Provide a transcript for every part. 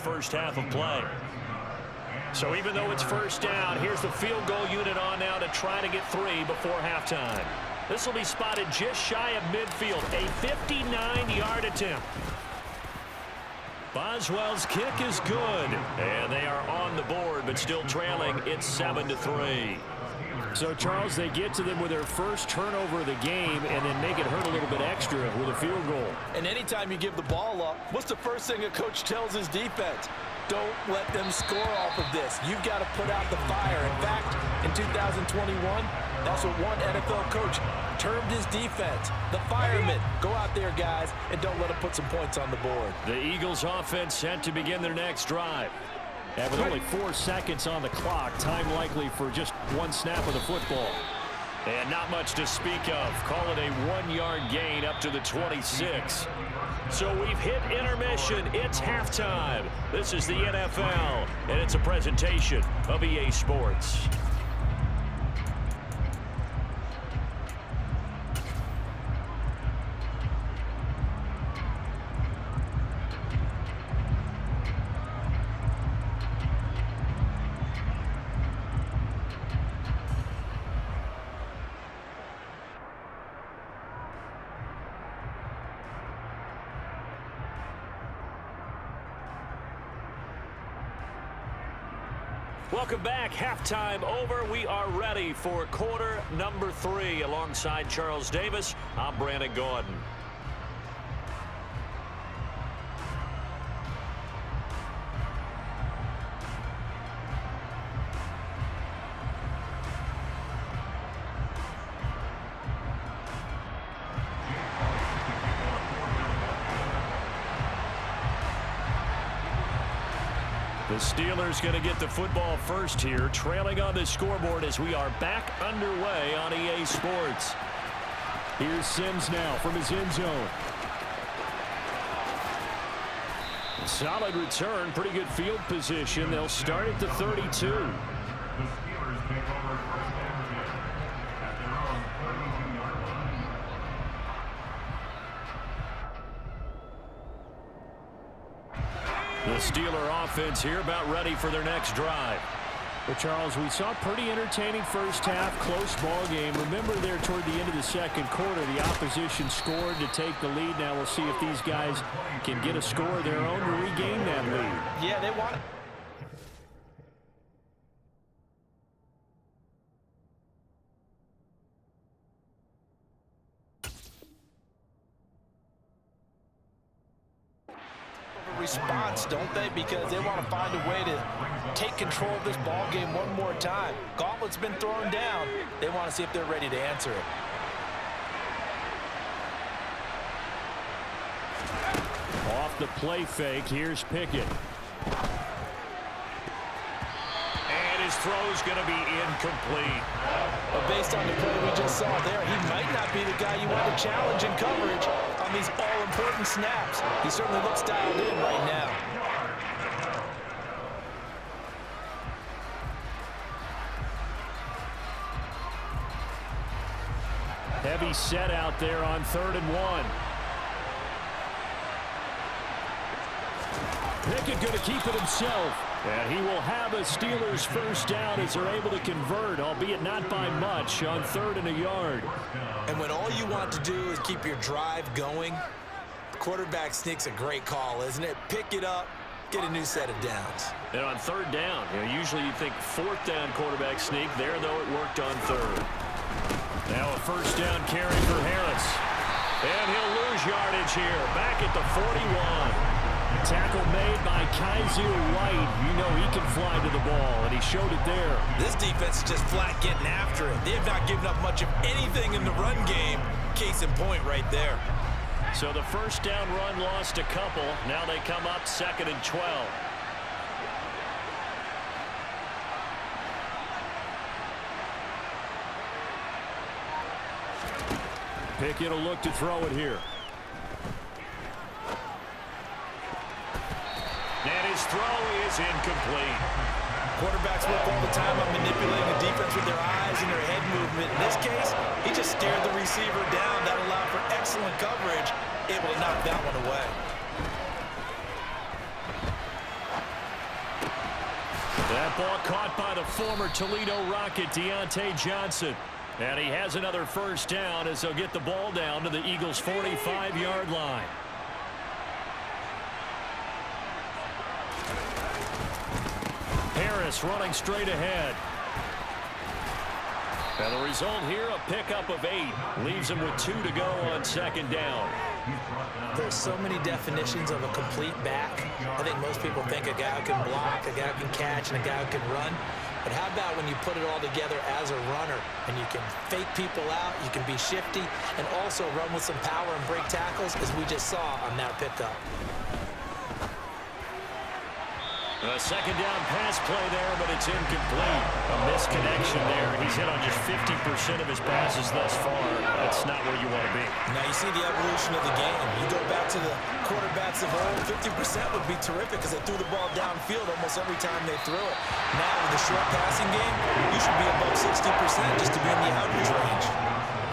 first half of play. So even though it's first down, here's the field goal unit on now to try to get 3 before halftime. This will be spotted just shy of midfield, a 59-yard attempt. Boswell's kick is good, and they are on the board, but still trailing. It's 7-3. So, Charles, they get to them with their first turnover of the game and then make it hurt a little bit extra with a field goal. And anytime you give the ball up, what's the first thing a coach tells his defense? Don't let them score off of this. You've got to put out the fire. In fact, in 2021, that's what one NFL coach termed his defense. The firemen. Go out there, guys, and don't let them put some points on the board. The Eagles offense set to begin their next drive. And with only 4 seconds on the clock, time likely for just one snap of the football. And not much to speak of. Call it a 1-yard gain up to the 26. So we've hit intermission. It's halftime. This is the NFL, and it's a presentation of EA Sports. Welcome back. Halftime over. We are ready for quarter number 3. Alongside Charles Davis, I'm Brandon Gaudin. The Steelers going to get the football first here, trailing on the scoreboard as we are back underway on EA Sports. Here's Sims now from his end zone. Solid return, pretty good field position. They'll start at the 32. The Steeler offense here about ready for their next drive. Well, Charles, we saw a pretty entertaining first half, close ball game. Remember there toward the end of the second quarter, the opposition scored to take the lead. Now we'll see if these guys can get a score of their own to regain that lead. Yeah, they want it. Response, don't they? Because they want to find a way to take control of this ball game one more time. Gauntlet's been thrown down. They want to see if they're ready to answer it. Off the play fake, here's Pickett. And his throw's going to be incomplete. But based on the play we just saw there, he might not be the guy you want to challenge in coverage on these all-important snaps. He certainly looks dialed in right now. Heavy set out there on 3rd and 1. Pickett going to keep it himself. And he will have a Steelers first down as they're able to convert, albeit not by much, on 3rd and a yard. And when all you want to do is keep your drive going, quarterback sneak's a great call, isn't it? Pick it up, get a new set of downs. And on 3rd down, usually you think 4th down quarterback sneak. There, though, it worked on 3rd. Now a first down carry for Harris. And he'll lose yardage here, back at the 41. Tackle made by Kaiser White. You know he can fly to the ball, and he showed it there. This defense is just flat getting after it. They have not given up much of anything in the run game. Case in point right there. So the first down run lost a couple. Now they come up 2nd and 12. Pickett will look to throw it here. And his throw is incomplete. Quarterbacks work all the time on manipulating the defense with their eyes and their head movement. In this case, he just stared the receiver down. That allowed for excellent coverage, able to knock that one away. That ball caught by the former Toledo Rocket, Deontay Johnson. And he has another first down as they'll get the ball down to the Eagles' 45-yard line. Harris running straight ahead. And the result here, a pickup of 8. Leaves him with 2 to go on second down. There's so many definitions of a complete back. I think most people think a guy who can block, a guy who can catch, and a guy who can run. But how about when you put it all together as a runner and you can fake people out, you can be shifty, and also run with some power and break tackles, as we just saw on that pickup. A second down pass play there, but it's incomplete. A misconnection there. He's hit on just 50% of his passes thus far. That's not where you want to be. Now you see the evolution of the game. You go back to the quarterbacks of old, 50% would be terrific because they threw the ball downfield almost every time they threw it. Now with the short passing game, you should be above 60% just to be in the average range.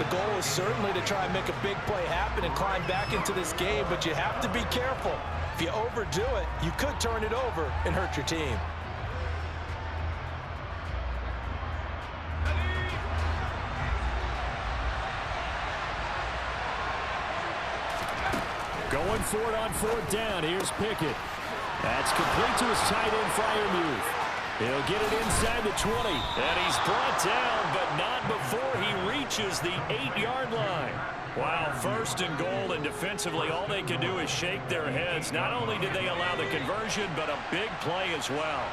The goal is certainly to try and make a big play happen and climb back into this game, but you have to be careful. If you overdo it, you could turn it over and hurt your team. Going for it on fourth down. Here's Pickett. That's complete to his tight end, Freiermuth. He'll get it inside the 20. And he's brought down, but not before he reaches the 8-yard line. Wow, first and goal, and defensively all they can do is shake their heads. Not only did they allow the conversion, but a big play as well.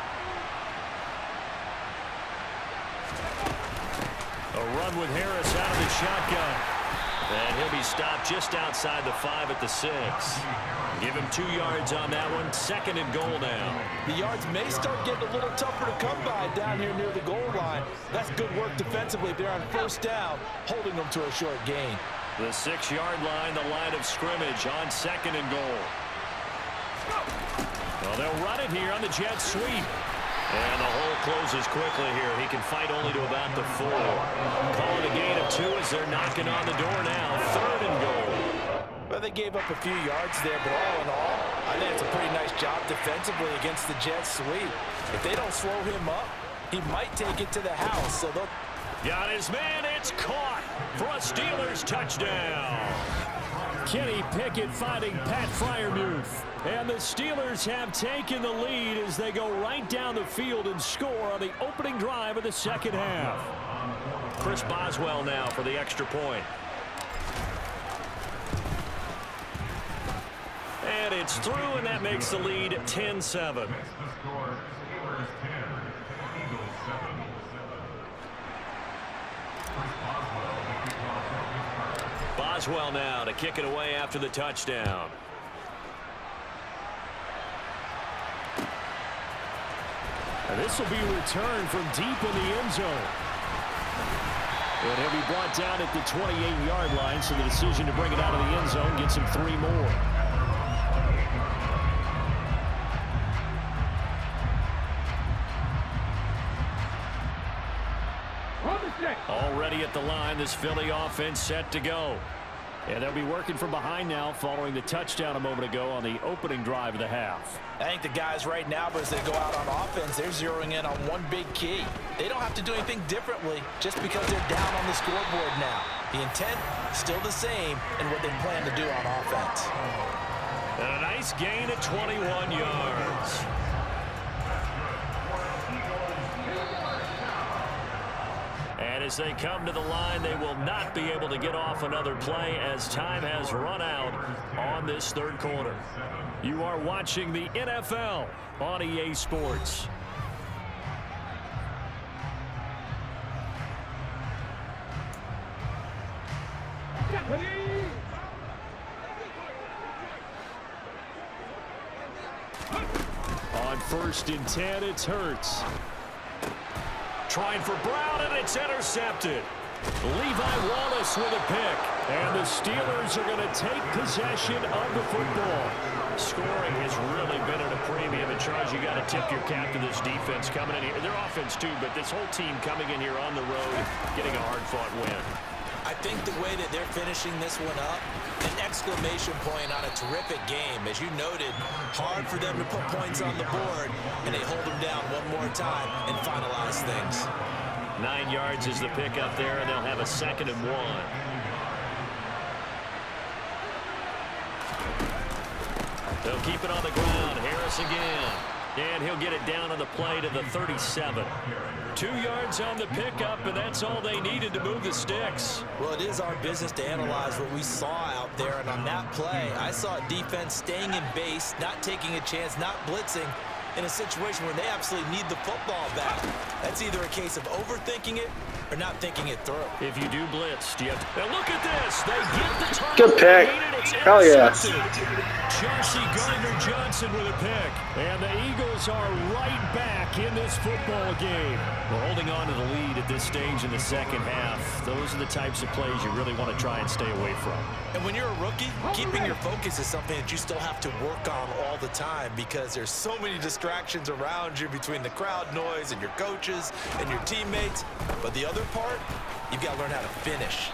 A run with Harris out of the shotgun. And he'll be stopped just outside the 5 at the 6. Give him 2 yards on that one. Second and goal now. The yards may start getting a little tougher to come by down here near the goal line. That's good work defensively. They're on first down, holding them to a short gain. The 6-yard line, the line of scrimmage on second and goal. Well, they'll run it here on the jet sweep. And the hole closes quickly here. He can fight only to about the 4. Calling a gain of 2 as they're knocking on the door now. Third and goal. Well, they gave up a few yards there, but all in all, I think it's a pretty nice job defensively against the jet sweep. If they don't slow him up, he might take it to the house. So they'll... Got his man. It's caught for a Steelers touchdown. Kenny Pickett finding Pat Freiermuth. And the Steelers have taken the lead as they go right down the field and score on the opening drive of the second half. Chris Boswell now for the extra point. And it's through, and that makes the lead 10-7. Boswell now to kick it away after the touchdown. And this will be returned from deep in the end zone. And he'll be brought down at the 28-yard line, so the decision to bring it out of the end zone gets him 3 more. Already at the line, this Philly offense set to go. And they'll be working from behind now following the touchdown a moment ago on the opening drive of the half. I think the guys right now, as they go out on offense, they're zeroing in on one big key. They don't have to do anything differently just because they're down on the scoreboard now. The intent still the same in what they plan to do on offense. And a nice gain of 21 yards. And as they come to the line, they will not be able to get off another play as time has run out on this third quarter. You are watching the NFL on EA Sports. On first and 10, it's Hurts. Trying for Brown, and it's intercepted. Levi Wallace with a pick. And the Steelers are going to take possession of the football. Scoring has really been at a premium. And Charles, you got to tip your cap to this defense coming in here. Their offense too, but this whole team coming in here on the road, getting a hard-fought win. I think the way that they're finishing this one up, an exclamation point on a terrific game. As you noted, hard for them to put points on the board, and they hold them down one more time and finalize things. 9 yards is the pickup there, and they'll have a 2nd and 1. They'll keep it on the ground. Harris again. And he'll get it down on the play to the 37. 2 yards on the pickup, and that's all they needed to move the sticks. Well, it is our business to analyze what we saw out there, and on that play, I saw defense staying in base, not taking a chance, not blitzing, in a situation where they absolutely need the football back. That's either a case of overthinking it or not thinking it through. If you do blitz, do you have to... Now look at this. They get the target. Good pick. Hell yeah. Chauncey Gardner-Johnson with a pick. And the Eagles are right back in this football game. We're holding on to the lead at this stage in the second half. Those are the types of plays you really want to try and stay away from. And when you're a rookie, keeping your focus is something that you still have to work on all the time because there's so many distractions around you between the crowd noise and your coaches and your teammates. But the other part, you've got to learn how to finish.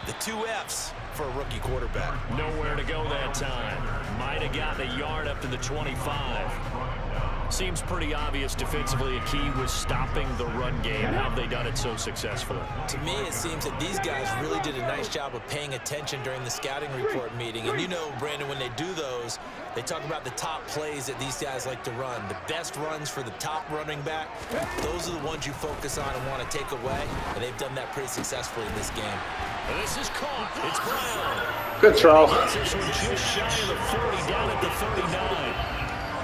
The 2 F's for a rookie quarterback. Nowhere to go that time. Might have gotten a yard up to the 25. Seems pretty obvious defensively. A key was stopping the run game. How have they done it so successfully? To me, it seems that these guys really did a nice job of paying attention during the scouting report meeting. And you know, Brandon, when they do those, they talk about the top plays that these guys like to run. The best runs for the top running back, those are the ones you focus on and want to take away. And they've done that pretty successfully in this game. And this is caught. It's Brown. Good throw. This one just shy of the 40, down at the 39.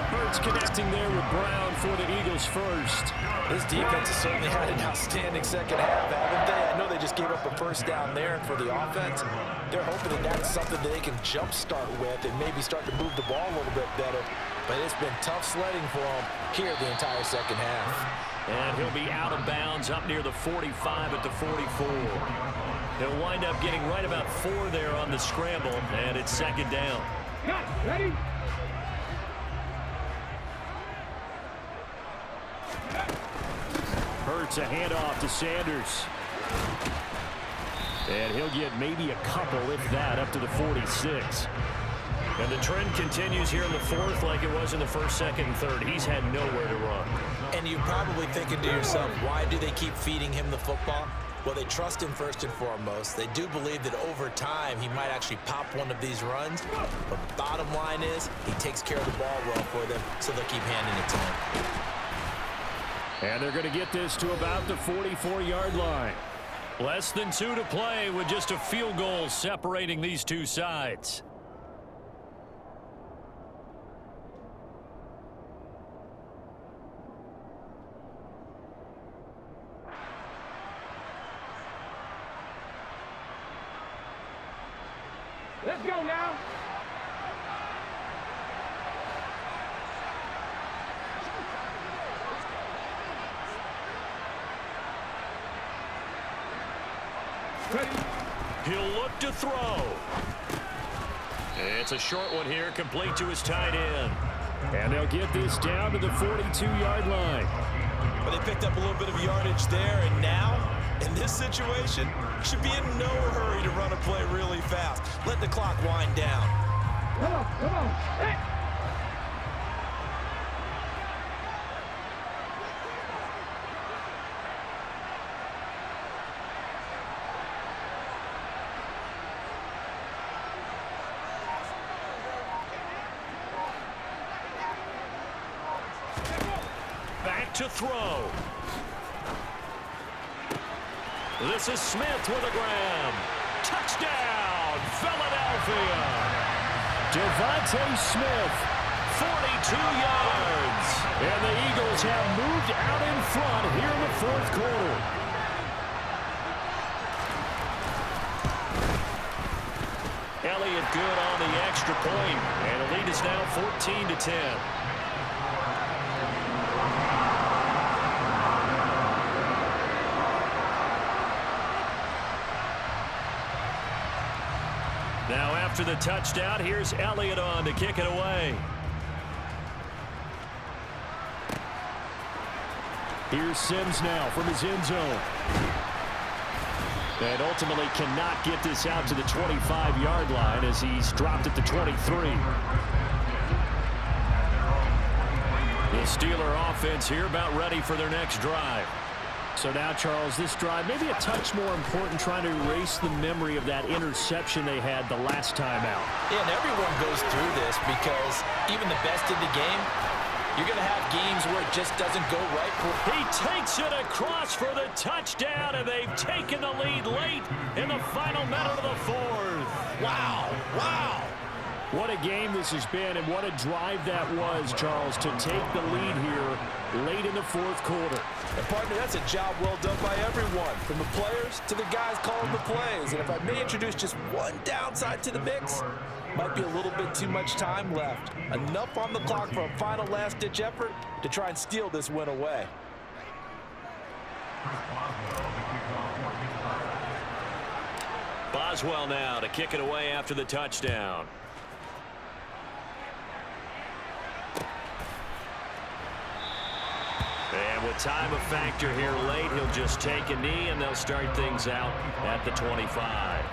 Hurts connecting there with Brown for the Eagles first. This defense has certainly had an outstanding second half, haven't they? I know they just gave up a first down there for the offense. They're hoping that that's something that they can jumpstart with and maybe start to move the ball a little bit better. But it's been tough sledding for them here the entire second half. And he'll be out of bounds up near the 45 at the 44. He'll wind up getting right about 4 there on the scramble, and it's 2nd down. Ready? Hurts a handoff to Sanders. And he'll get maybe a couple, if that, up to the 46. And the trend continues here in the 4th like it was in the 1st, 2nd, and 3rd. He's had nowhere to run. And you're probably thinking to yourself, why do they keep feeding him the football? Well, they trust him first and foremost. They do believe that over time he might actually pop one of these runs. But bottom line is he takes care of the ball well for them, so they'll keep handing it to him. And they're going to get this to about the 44-yard line. Less than 2 to play with just a field goal separating these two sides. Let's go now. Ready. He'll look to throw. It's a short one here, complete to his tight end. And they'll get this down to the 42-yard line. But they picked up a little bit of yardage there, and now, in this situation, should be in no hurry to run a play really fast. Let the clock wind down. Come on. Hey. Back to throw. This is Smith with a grab. Touchdown, Philadelphia. Devontae Smith, 42 yards. And the Eagles have moved out in front here in the 4th quarter. Elliott good on the extra point, and the lead is now 14-10. Now after the touchdown, here's Elliott on to kick it away. Here's Sims now from his end zone. And ultimately cannot get this out to the 25-yard line as he's dropped at the 23. The Steeler offense here about ready for their next drive. So now, Charles, this drive maybe a touch more important, trying to erase the memory of that interception they had the last time out. Yeah, and everyone goes through this because even the best in the game, you're going to have games where it just doesn't go right. He takes it across for the touchdown, and they've taken the lead late in the final minute of the fourth. Wow, wow. What a game this has been, and what a drive that was, Charles, to take the lead here late in the fourth quarter. And partner, that's a job well done by everyone, from the players to the guys calling the plays. And if I may introduce just one downside to the mix, might be a little bit too much time left. Enough on the clock for a final last-ditch effort to try and steal this win away. Boswell now to kick it away after the touchdown. And with time a factor here late, he'll just take a knee, and they'll start things out at the 25.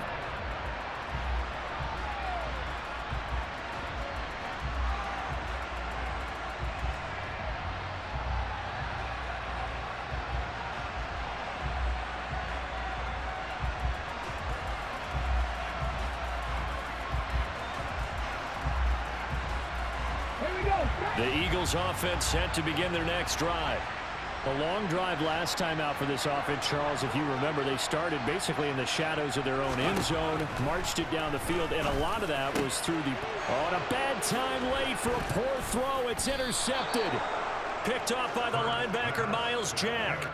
The Eagles offense set to begin their next drive. A long drive last time out for this offense, Charles. If you remember, they started basically in the shadows of their own end zone, marched it down the field, and a lot of that was through the... Oh, and a bad time late for a poor throw. It's intercepted. Picked off by the linebacker, Miles Jack.